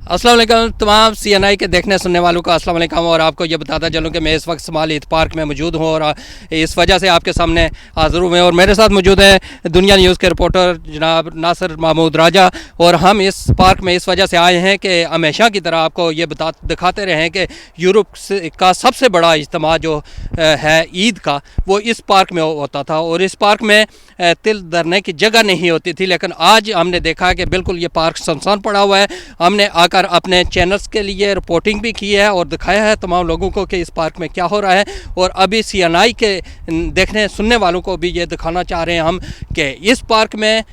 अस्सलाम वालेकुम तमाम CNI के देखने सुनने वालों को अस्सलाम वालेकुम। और आपको ये बताता चलूँ कि मैं इस वक्त समाल ईद पार्क में मौजूद हूँ और इस वजह से आपके सामने हाज़िर हूँ और मेरे साथ मौजूद हैं दुनिया न्यूज़ के रिपोर्टर जनाब नासिर महमूद राजा। और हम इस पार्क में इस वजह से आए हैं कि हमेशा की तरह आपको ये दिखाते रहे हैं कि यूरोप का सबसे बड़ा इज्तिमा जो है ईद का, वो इस पार्क में होता था और इस पार्क में तिल धरने की जगह नहीं होती थी। लेकिन आज हमने देखा कि बिल्कुल ये पार्क सुनसान पड़ा हुआ है। हमने आकर अपने चैनल्स के लिए रिपोर्टिंग भी की है और दिखाया है तमाम लोगों को कि इस पार्क में क्या हो रहा है। और अभी CNI के देखने सुनने वालों को भी ये दिखाना चाह रहे हैं हम कि इस पार्क में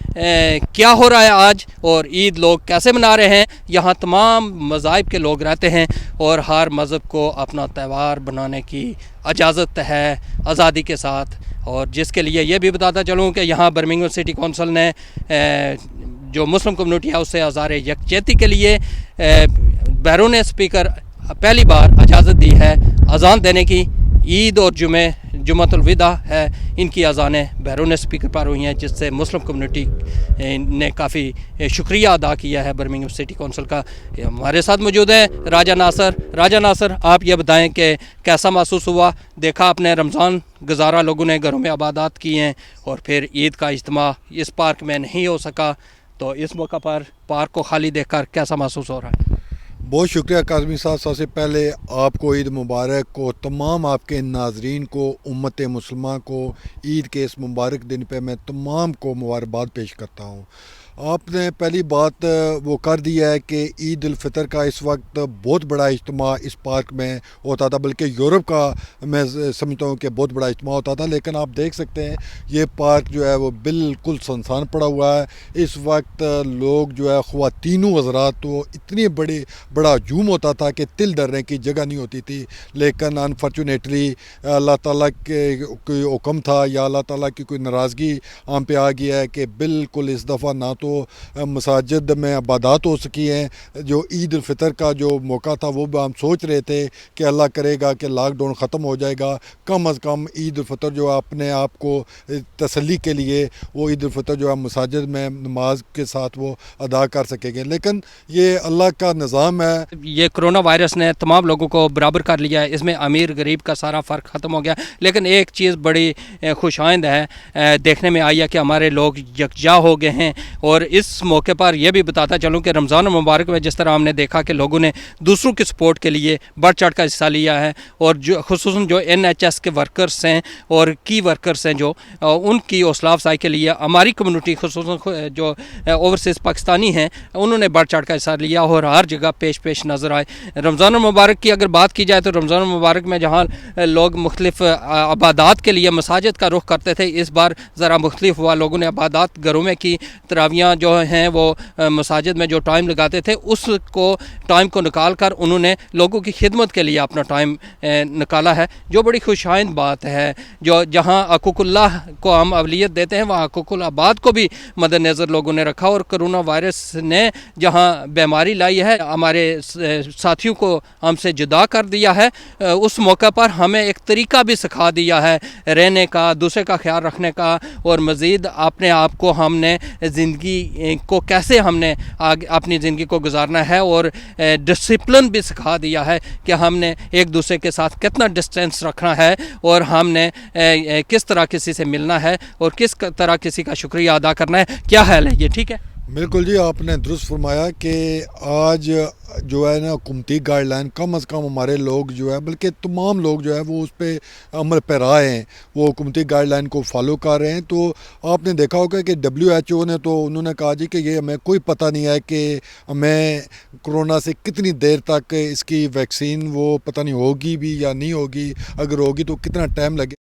क्या हो रहा है आज और ईद लोग कैसे मना रहे हैं। यहाँ तमाम मज़ाहिब के लोग रहते हैं और हर मज़हब को अपना त्यौहार बनाने की इजाज़त है आज़ादी के साथ। और जिसके लिए ये भी बताता चलूँ कि यहाँ बर्मिंघम सिटी कौंसिल ने जो मुस्लिम कम्युनिटी है उससे आज़ार यकजहती के लिए बैरून स्पीकर पहली बार इजाज़त दी है अज़ान देने की। ईद और जुम्मतुल विदा है, इनकी अज़ानें बैरून स्पीकर पर हुई हैं, जिससे मुस्लिम कम्युनिटी ने काफ़ी शुक्रिया अदा किया है बर्मिंघम सिटी कौंसिल का। हमारे साथ मौजूद हैं राजा नासर। आप ये बताएं कि कैसा महसूस हुआ? देखा आपने रमज़ान गुजारा, लोगों ने घरों में इबादत की हैं और फिर ईद का इज्तिमा इस पार्क में नहीं हो सका, तो इस मौका पर पार्क को खाली देखकर कैसा महसूस हो रहा है? बहुत शुक्रिया काज़मी साहब। सबसे पहले आपको ईद मुबारक को, तमाम आपके नाजरीन को, उम्मत मुसलमान को ईद के इस मुबारक दिन पे मैं तमाम को मुबारकबाद पेश करता हूँ। आपने पहली बात वो कर दिया है कि ईद उल फितर का इस वक्त बहुत बड़ा इज्तिमा इस पार्क में होता था, बल्कि यूरोप का मैं समझता हूँ कि बहुत बड़ा इज्तिमा होता था। लेकिन आप देख सकते हैं ये पार्क जो है वो बिल्कुल सुनसान पड़ा हुआ है। इस वक्त लोग जो है ख़वातीन हज़रात, तो इतनी बड़ा हजूम होता था कि तिल धरने की जगह नहीं होती थी। लेकिन अनफॉर्चुनेटली अल्लाह ताला के कोई हुक्म था या अल्लाह ताला की कोई नाराज़गी हम पे आ गया है कि बिल्कुल इस दफ़ा ना तो मसाजिद में इबादत हो सकी हैं। जो ईद उल फितर का जो मौका था वो भी हम सोच रहे थे कि अल्लाह करेगा कि लॉकडाउन ख़त्म हो जाएगा, कम अज़ कम ईद उल फितर जो अपने आप को तसल्ली के लिए वो ईद उल फितर जो है मसाजिद में नमाज के साथ वो अदा कर सकेंगे। लेकिन ये अल्लाह का निज़ाम है। ये कोरोना वायरस ने तमाम लोगों को बराबर कर लिया है, इसमें अमीर गरीब का सारा फ़र्क ख़त्म हो गया। लेकिन एक चीज़ बड़ी खुशाइंद है, देखने में आई है कि हमारे लोग यकजा हो गए हैं। और इस मौके पर यह भी बताता चलूँ कि रमज़ान मुबारक में जिस तरह हमने देखा कि लोगों ने दूसरों की सपोर्ट के लिए बढ़ चढ़ कर हिस्सा लिया है और जो खुसूसन जो NHS के वर्कर्स हैं और की वर्कर्स हैं, जो उनकी हौसला अफजाई के लिए हमारी कम्युनिटी खुसूसन जो ओवरसीज़ पाकिस्तानी हैं उन्होंने बढ़ चढ़ कर हिस्सा लिया और हर जगह पेश नज़र आए। रमज़ान मुबारक की अगर बात की जाए तो रमज़ान मुबारक में जहाँ लोग मुख्तलिफ इबादत के लिए मसाजिद का रुख करते थे, इस बार ज़रा मुख्तलिफ हुआ। लोगों ने इबादत घरों में की, तरावियाँ जो हैं वो मसाजिद में जो टाइम लगाते थे उसको टाइम को निकाल कर उन्होंने लोगों की खिदमत के लिए अपना टाइम निकाला है, जो बड़ी खुशाइंद बात है। जो जहाँ हक़ूक़ुल्लाह को हम अवलियत देते हैं वहाँ हक़ूक़ुल इबाद को भी मद्देनज़र लोगों ने रखा। और कोरोना वायरस ने जहाँ बीमारी लाई है, हमारे साथियों को हमसे जुदा कर दिया है, उस मौके पर हमें एक तरीका भी सिखा दिया है रहने का, दूसरे का ख्याल रखने का और मज़ीद अपने आप को हमने ज़िंदगी को कैसे हमने आगे अपनी ज़िंदगी को गुजारना है और डिसिप्लिन भी सिखा दिया है कि हमने एक दूसरे के साथ कितना डिस्टेंस रखना है और हमने किस तरह किसी से मिलना है और किस तरह किसी का शुक्रिया अदा करना है। क्या हाल है? ये ठीक है? बिल्कुल जी, आपने दुरुस्त फरमाया कि आज जो है ना हुकूमती गाइडलाइन कम अज़ कम हमारे लोग जो है, बल्कि तमाम लोग जो है वो उस पर अमल पैराए हैं, वो हुकूमती गाइडलाइन को फॉलो कर रहे हैं। तो आपने देखा होगा कि WHO ने तो उन्होंने कहा जी कि ये हमें कोई पता नहीं है कि हमें कोरोना से कितनी देर तक इसकी वैक्सीन वो पता नहीं होगी भी या नहीं होगी, अगर होगी तो कितना टाइम लगे।